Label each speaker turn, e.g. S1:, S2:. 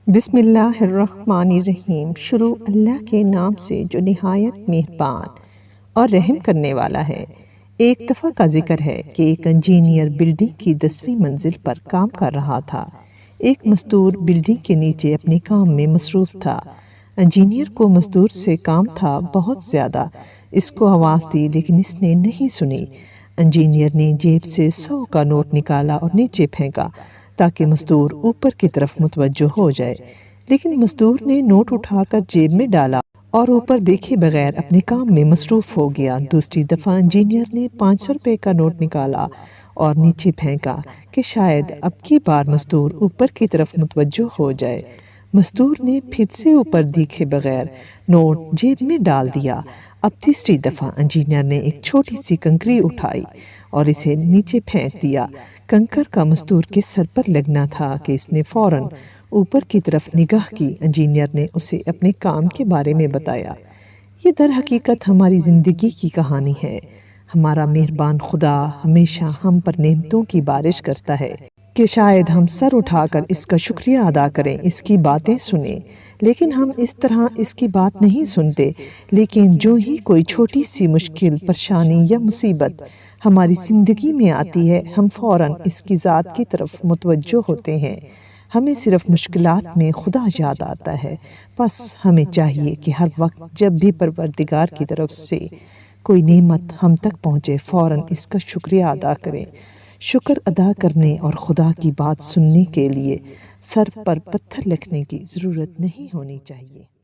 S1: بسم اللہ الرحمن الرحیم۔ شروع اللہ کے نام سے جو نہایت مہربان اور رحم کرنے والا ہے۔ ایک دفعہ کا ذکر ہے کہ ایک انجینئر بلڈنگ کی 10ویں منزل پر کام کر رہا تھا۔ ایک مزدور بلڈنگ کے نیچے اپنے کام میں مصروف تھا۔ انجینئر کو مزدور سے کام تھا بہت زیادہ۔ اس کو آواز دی لیکن اس نے نہیں سنی۔ انجینئر نے جیب سے 100 کا نوٹ نکالا اور نیچے پھینکا تاکہ مزدور اوپر کی طرف متوجہ ہو جائے، لیکن مزدور نے نوٹ اٹھا کر جیب میں ڈالا اور اوپر دیکھے بغیر اپنے کام میں مصروف ہو گیا۔ دوسری دفعہ انجینئر نے 500 روپے کا نوٹ نکالا اور نیچے پھینکا کہ شاید اب کی بار مزدور اوپر کی طرف متوجہ ہو جائے۔ مزدور نے پھر سے اوپر دیکھے بغیر نوٹ جیب میں ڈال دیا۔ اب تیسری دفعہ انجینئر نے ایک چھوٹی سی کنکری اٹھائی اور اسے نیچے پھینک دیا۔ کنکر کا مزدور کے سر پر لگنا تھا کہ اس نے فوراً اوپر کی طرف نگاہ کی۔ انجینئر نے اسے اپنے کام کے بارے میں بتایا۔ یہ در حقیقت ہماری زندگی کی کہانی ہے۔ ہمارا مہربان خدا ہمیشہ ہم پر نعمتوں کی بارش کرتا ہے کہ شاید ہم سر اٹھا کر اس کا شکریہ ادا کریں، اس کی باتیں سنیں، لیکن ہم اس طرح اس کی بات نہیں سنتے۔ لیکن جو ہی کوئی چھوٹی سی مشکل، پریشانی یا مصیبت ہماری زندگی میں آتی ہے، ہم فوراً اس کی ذات کی طرف متوجہ ہوتے ہیں۔ ہمیں صرف مشکلات میں خدا یاد آتا ہے۔ بس ہمیں چاہیے کہ ہر وقت جب بھی پروردگار کی طرف سے کوئی نعمت ہم تک پہنچے، فوراً اس کا شکریہ ادا کریں۔ شکر ادا کرنے اور خدا کی بات سننے کے لیے سر پر پتھر رکھنے کی ضرورت نہیں ہونی چاہیے۔